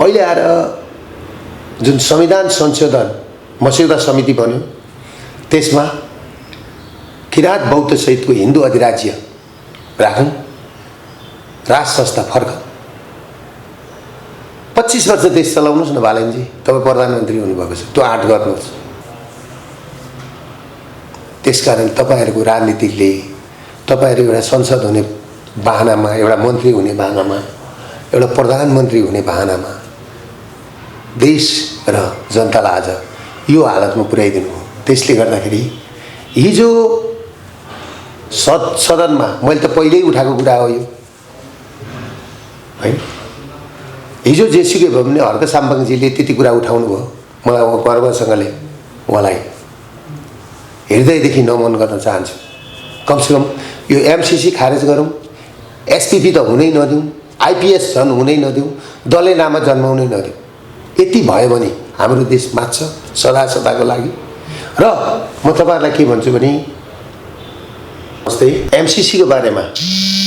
अहिले आएर जुन संविधान संशोधन मस्यौदा समिति बन्यो त्यसमा किराँत बौद्ध सहितको हिन्दू अधिराज्य राखौँ, राज संस्था फर्क। 25 वर्ष देश चलाउनुहोस् न बालनजी, तपाईँ प्रधानमन्त्री हुनुभएको छ, त्यो आँट गर्नुहोस्। त्यसकारण तपाईँहरूको राजनीतिले तपाईँहरू एउटा संसद हुने बहानामा, एउटा मन्त्री हुने बहानामा, एउटा प्रधानमन्त्री हुने बहानामा देश र जनतालाई आज यो हालतमा पुर्याइदिनु हो। त्यसले गर्दाखेरि हिजो सदनमा मैले त पहिल्यै उठाएको कुरा हो यो, होइन? हिजो जेसुकै भए पनि हर्क साम्पाङजीले त्यति कुरा उठाउनु भयो, मलाई गर्वसँगले उहाँलाई हृदयदेखि नमन गर्न चाहन्छु। कमसेकम यो एमसीसी खारेज गरौँ, एसपीपी त हुनै नदिउँ, आइपीएस झन् हुनै नदिउँ, दलै लामा जन्माउनै नदिउँ। यति भयो भने हाम्रो देश मात्छ सदा सदाको लागि। र म तपाईँहरूलाई के भन्छु भने जस्तै एमसीसी को बारेमा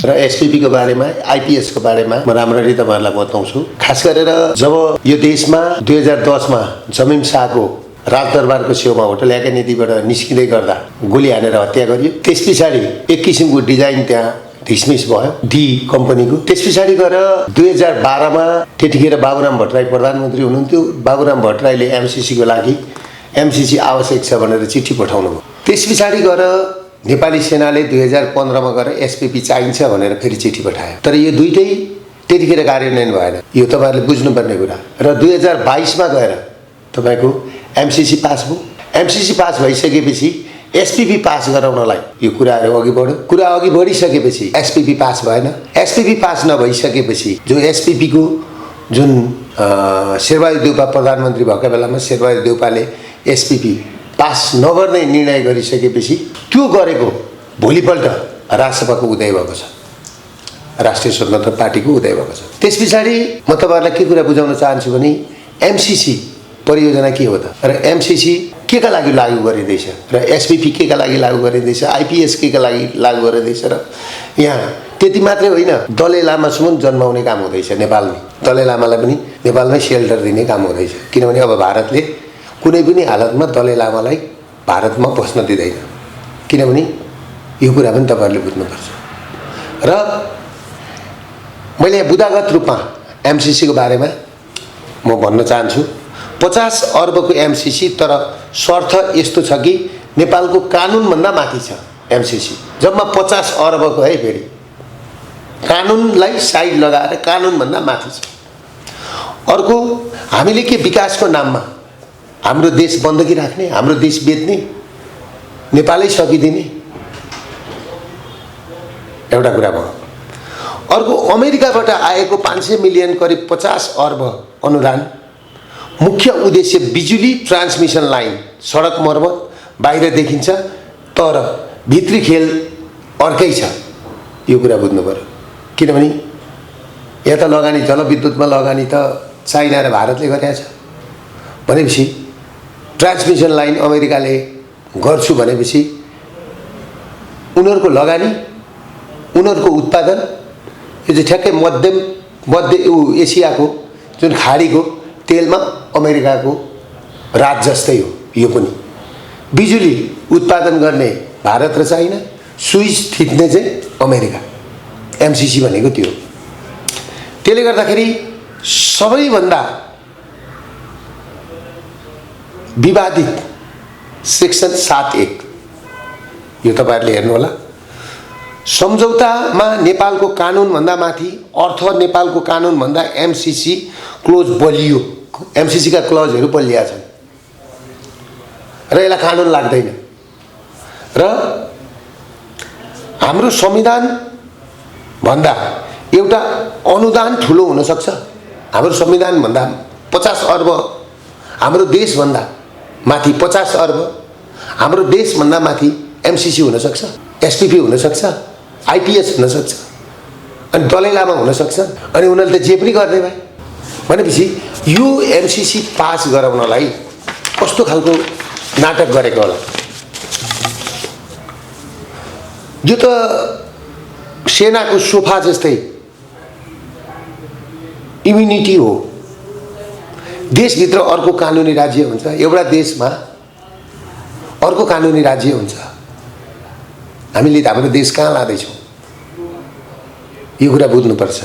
र एसपीपी को बारेमा, आइपीएस को बारेमा म राम्ररी तपाईँहरूलाई बताउँछु। खास गरेर जब यो देशमा 2010 मा जमिम शाहको राजदरबारको छेउमा होटल एकानितिबाट निस्किँदै गर्दा गोली हानेर हत्या गरियो। त्यस पछाडि एक किसिमको डिजाइन त्यहाँ डिसमिस भयो डी कम्पनीको। त्यस पछाडि गएर 2012 मा त्यतिखेर बाबुराम भट्टराई प्रधानमन्त्री हुनुहुन्थ्यो। बाबुराम भट्टराईले एमसीसीको लागि एमसीसी आवश्यक छ भनेर चिठी पठाउनु भयो। त्यस पछाडि गएर नेपाली सेनाले 2015 मा गएर एसपीपी चाहिन्छ भनेर फेरि चिठी पठायो। तर यो दुईटै त्यतिखेर कार्यान्वयन भएन, यो तपाईँहरूले बुझ्नुपर्ने कुरा। र 2022 मा गएर तपाईँको एमसीसी पास भयो। एमसीसी पास भइसकेपछि एसपीपी पास गराउनलाई यो कुराहरू अघि बढ्यो। कुरा अघि बढिसकेपछि एसपीपी पास भएन। एसपीपी पास नभइसकेपछि जो एसपीपी को जुन शेरबहादुर देउपा प्रधानमन्त्री भएको बेलामा शेरबहादुर देउपाले एसपीपी पास नगर्ने निर्णय गरिसकेपछि त्यो गरेको भोलिपल्ट राजसभाको उदय भएको छ, राष्ट्रिय स्वतन्त्र पार्टीको उदय भएको छ। त्यस पछाडि म तपाईँहरूलाई के कुरा बुझाउन चाहन्छु भने एमसीसी परियोजना के हो त, र एमसीसी के का लागि लागू गरिँदैछ, र एसपीपी के का लागि लागू गरिँदैछ, आइपीएस के का लागि लागू गरिँदैछ। र यहाँ त्यति मात्रै होइन, दलै लामासम्म जन्माउने काम हुँदैछ नेपालमै। दलै लामालाई पनि नेपालमै सेल्टर दिने काम हुँदैछ, किनभने अब भारतले कुनै पनि हालतमा दलै लामालाई भारतमा बस्न दिँदैन। किनभने यो कुरा पनि तपाईँहरूले बुझ्नुपर्छ। र मैले बुदागत रूपमा एमसीसी को बारेमा म भन्न चाहन्छु। 50 अर्बको एमसीसी, तर शर्त यस्तो छ कि नेपालको कानुनभन्दा माथि छ एमसीसी। जम्मा 50 अर्बको है, फेरि कानुनलाई साइड लगाएर कानुनभन्दा माथि छ। अर्को, हामीले के विकासको नाममा हाम्रो देश बन्दकी राख्ने, हाम्रो देश बेच्ने, नेपालै सकिदिने, एउटा कुरा भयो। अर्को, अमेरिकाबाट आएको 500 मिलियन करिब 50 अर्ब अनुदान मुख्य उद्देश्य बिजुली ट्रान्समिसन लाइन, सडक मर्मत बाहिर देखिन्छ, तर भित्री खेल अर्कै छ। यो कुरा बुझ्नु पर्यो। किनभने यहाँ त लगानी जलविद्युतमा लगानी त चाइना र भारतले गरेका छ भनेपछि ट्रान्समिसन लाइन अमेरिकाले गर्छु भनेपछि उनीहरूको लगानी, उनीहरूको उत्पादन यो चाहिँ ठ्याक्कै मध्य एसियाको जुन खाडीको तेलमा अमेरिकाको राज जस्तै हो। यो पनि बिजुली उत्पादन गर्ने भारत र चाइना, स्विच थिच्ने चाहिँ अमेरिका। एमसीसी भनेको त्यो। त्यसले गर्दाखेरि सबैभन्दा विवादित सेक्सन 7(1) यो तपाईँहरूले हेर्नु होला। सम्झौतामा नेपालको कानुनभन्दा माथि, अर्थ नेपालको कानुनभन्दा एमसीसी क्लोज बलियो। एमसीसी का क्लजहरू बलिया छन् र यसलाई कानुन लाग्दैन। र हाम्रो संविधान भन्दा एउटा अनुदान ठुलो हुन सक्छ। हाम्रो संविधान भन्दा 50 अर्ब, हाम्रो देश भन्दा माथि 50 अर्ब, हाम्रो देश भन्दा माथि एमसीसी हुन सक्छ, एसपीपी हुन सक्छ, आइपीएस हुन सक्छ, अनि दलै लामा हुन सक्छ। अनि उनीहरूले त जे पनि गर्ने भए भनेपछि यो एमसीसी पास गराउनलाई कस्तो खालको नाटक गरेको होला। यो त सेनाको सोफा जस्तै इम्युनिटी हो, देशभित्र अर्को कानुनी राज्य हुन्छ, एउटा देशमा अर्को कानुनी राज्य हुन्छ। हामीले हाम्रो देश कहाँ लाँदैछौँ यो कुरा बुझ्नुपर्छ।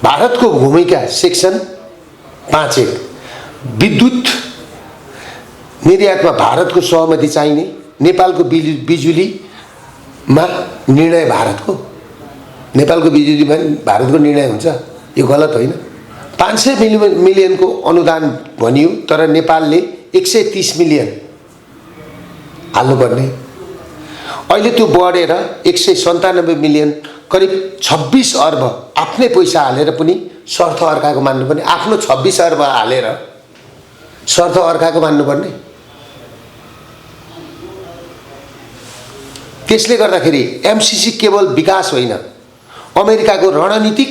भारतको भूमिका सेक्सन 5(1) विद्युत निर्यातमा भारतको सहमति चाहिने, नेपालको बिजुलीमा निर्णय भारतको, नेपालको बिजुलीमा भारतको निर्णय हुन्छ, यो गलत होइन। 500 मिलियनको अनुदान भनियो, तर नेपालले 130 मिलियन हाल्नुपर्ने। अहिले त्यो बढेर 197 मिलियन, करिब 26 अर्ब आफ्नै पैसा हालेर पनि शर्त अर्काको मान्नुपर्ने। आफ्नो 26 अर्ब हालेर शर्त अर्काको मान्नुपर्ने। त्यसले गर्दाखेरि एमसिसी केवल विकास होइन, अमेरिकाको रणनीतिक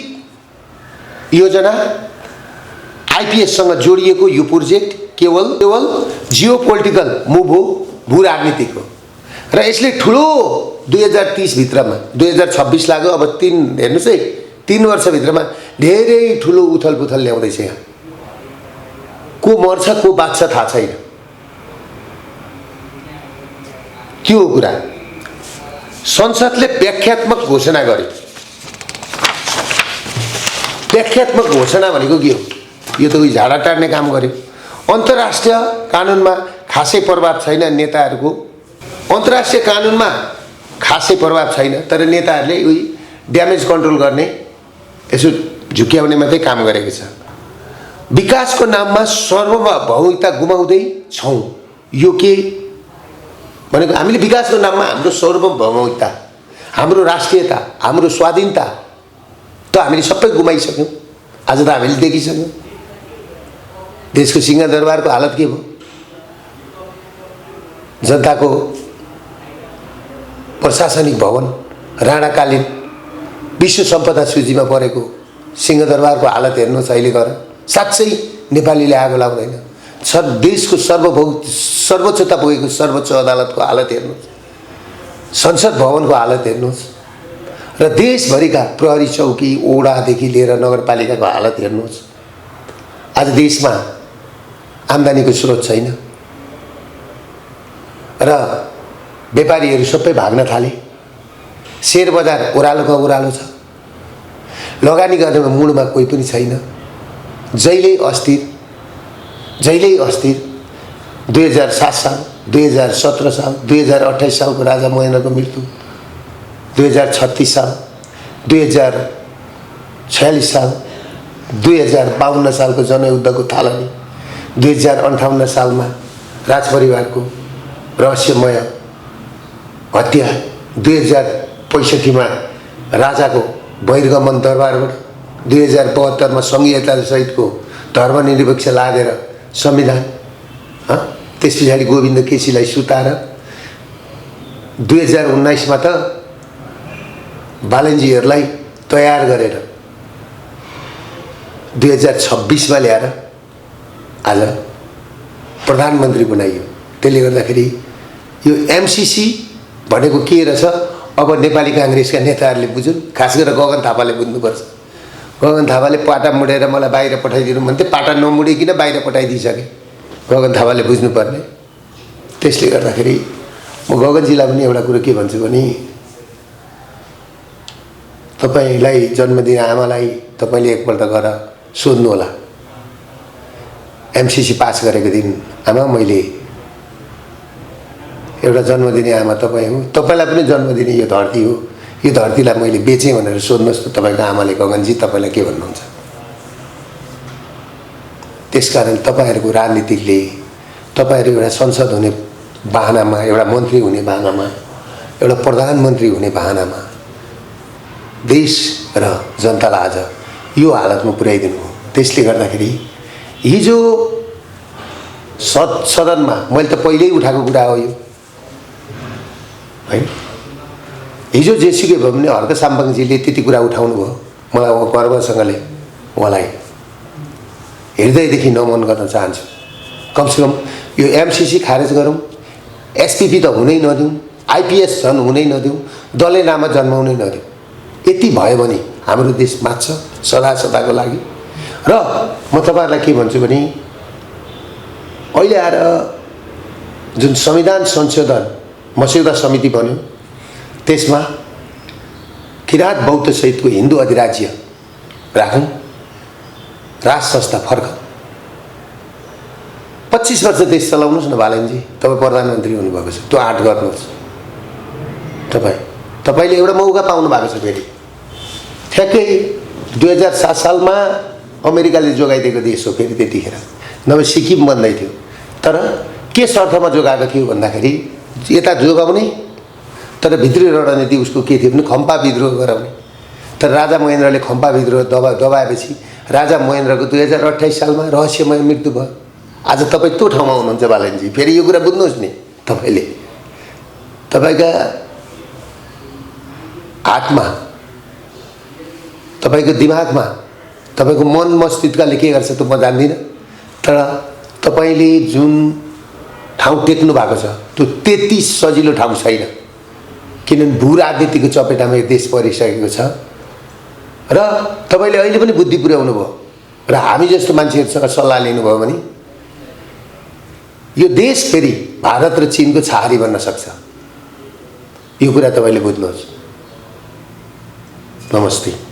योजना आइपिएससँग जोडिएको यो प्रोजेक्ट केवल जियोपोलिटिकल मुभ हो, भू राजनीतिक हो। र यसले ठुलो 2030 भित्रमा 2026 लाग्यो, अब 3 वर्षभित्रमा धेरै ठुलो उथलपुथल ल्याउँदैछ। यहाँ को मर्छ को बाँच्छ थाहा छैन। के हो कुरा? संसदले व्याख्यात्मक घोषणा गर्यो। व्याख्यात्मक घोषणा भनेको के हो? यो त उही झाडा टार्ने काम गर्यो। अन्तर्राष्ट्रिय कानुनमा खासै प्रभाव छैन नेताहरूको, अन्तर्राष्ट्रिय कानुनमा खासै प्रभाव छैन, तर नेताहरूले उही ड्यामेज कन्ट्रोल गर्ने, यसो झुक्याउने मात्रै काम गरेको छ। विकासको नाममा सार्वभौमिकता गुमाउँदै छौँ। यो के भनेको? हामीले विकासको नाममा हाम्रो सार्वभौमिकता, हाम्रो राष्ट्रियता, हाम्रो स्वाधीनता त हामीले सबै गुमाइसक्यौँ। आज त हामीले देखिसक्यौँ देशको सिंहदरबारको हालत के भयो। जनताको प्रशासनिक भवन राणाकालीन विश्व सम्पदा सूचीमा परेको सिंहदरबारको हालत हेर्नुहोस्। अहिले गएर साँच्चै नेपालीले आगो लाउँदैन। देशको सर्वोच्चता पुगेको सर्वोच्च अदालतको हालत हेर्नुहोस्, संसद भवनको हालत हेर्नुहोस्, र देशभरिका प्रहरी चौकी ओडादेखि लिएर नगरपालिकाको हालत हेर्नुहोस्। आज देशमा आम्दानीको स्रोत छैन र व्यापारीहरू सबै भाग्न थाले। शेयर बजार ओह्रालोको ओह्रालो छ, लगानी गर्नेमा मुडमा कोही पनि छैन। जहिल्यै अस्थिर 2007 साल, 2017 साल, 2028 सालको राजा महेन्द्रको मृत्यु, 2036 साल, 2046 साल, 2052 सालको जनयुद्धको थालनी, 2058 सालमा राजपरिवारको रहस्यमय हत्या, 2065 राजाको बहिर्गमन दरबारबाट, 2072 संघीयता सहितको धर्मनिरपेक्ष लागेर संविधान, त्यस पछाडि गोविन्द केसीलाई सुताएर 2019 मा त बालनजीहरूलाई तयार गरेर 2026 मा ल्याएर आज प्रधानमन्त्री बनाइयो। त्यसले गर्दाखेरि यो एमसिसी भनेको के रहेछ अब नेपाली काङ्ग्रेसका नेताहरूले बुझुन्, खास गरेर गगन थापाले बुझ्नुपर्छ। गगन थापाले पाटा मुडेर मलाई बाहिर पठाइदिनु भन्थे, पाटा नमुडिकन बाहिर पठाइदिइसके। गगन थापाले बुझ्नुपर्ने। त्यसले गर्दाखेरि म गगनजीलाई पनि एउटा कुरो के भन्छु भने, तपाईलाई जन्मदिन आमालाई तपाईले एकपल्ट गएर सोध्नु होला, एमसिसी पास गरेको दिन आमा मैले एउटा जन्मदिने आमा तपाईँ हो, तपाईँलाई पनि जन्मदिने यो धरती हो, यो धरतीलाई मैले बेचेँ भनेर सोध्नुहोस् त तपाईँको आमाले गगनजी तपाईँलाई के भन्नुहुन्छ। त्यसकारण तपाईँहरूको राजनीतिकले तपाईँहरू एउटा संसद हुने बहानामा, एउटा मन्त्री हुने बहानामा, एउटा प्रधानमन्त्री हुने बहानामा देश र जनतालाई आज यो हालतमा पुर्याइदिनु हो। त्यसले गर्दाखेरि हिजो सदनमा मैले त पहिल्यै उठाएको कुरा हो यो, हैन? हिजो जेसुकै भए पनि हर्क साम्पाङजीले त्यति कुरा उठाउनु भयो। मलाई गर्वसँगले उहाँलाई हृदयदेखि नमन गर्न चाहन्छु। कमसेकम यो एमसिसी खारेज गरौँ, एसपिपी त हुनै नदिउँ, आइपिएस झन् हुनै नदिउँ, दलै नाममा जन्माउनै नदिउँ। यति भयो भने हाम्रो देश बाँच्छ सदा सदाको लागि। र म तपाईँहरूलाई के भन्छु भने अहिले आएर जुन संविधान संशोधन मस्यौदा समिति बन्यो त्यसमा किराँत बौद्ध सहितको हिन्दू अधिराज्य राखौँ, राज संस्था फर्क 25 वर्ष देश चलाउनुहोस् न बालनजी, तपाईँ प्रधानमन्त्री हुनुभएको छ, त्यो आँट गर्नुहोस्। तपाईँले एउटा मौका पाउनु भएको छ। फेरि ठ्याक्कै 2007 सालमा अमेरिकाले जोगाइदिएको देश हो फेरि त्यतिखेर, नभए सिक्किम बन्दै थियो। तर के शर्तमा जोगाएको थियो भन्दाखेरि यता जोगाउने तर भित्री रणनीति उसको के थियो भने खम्पा विद्रोह गराउने। तर राजा महेन्द्रले खम्पा विद्रोह दबाएपछि राजा महेन्द्रको 2028 सालमा रहस्यमय मृत्यु भयो। आज तपाईँ त्यो ठाउँमा हुनुहुन्छ बालनजी। फेरि यो कुरा बुझ्नुहोस् नि, तपाईँले तपाईँका हातमा, तपाईँको दिमागमा, तपाईँको मन मस्तिष्कले के गर्छ त म जान्दिनँ, तर तपाईँले जुन ठाउँ टेक्नु भएको छ त्यो त्यति सजिलो ठाउँ छैन। किनभने भू राजनीतिको चपेटामा यो देश परिसकेको छ र तपाईँले अहिले पनि बुद्धि पुर्याउनु भयो र हामी जस्तो मान्छेहरूसँग सल्लाह लिनुभयो भने यो देश फेरि भारत र चीनको छाहारी बन्न सक्छ। यो कुरा तपाईँले बुझ्नुहोस्। नमस्ते।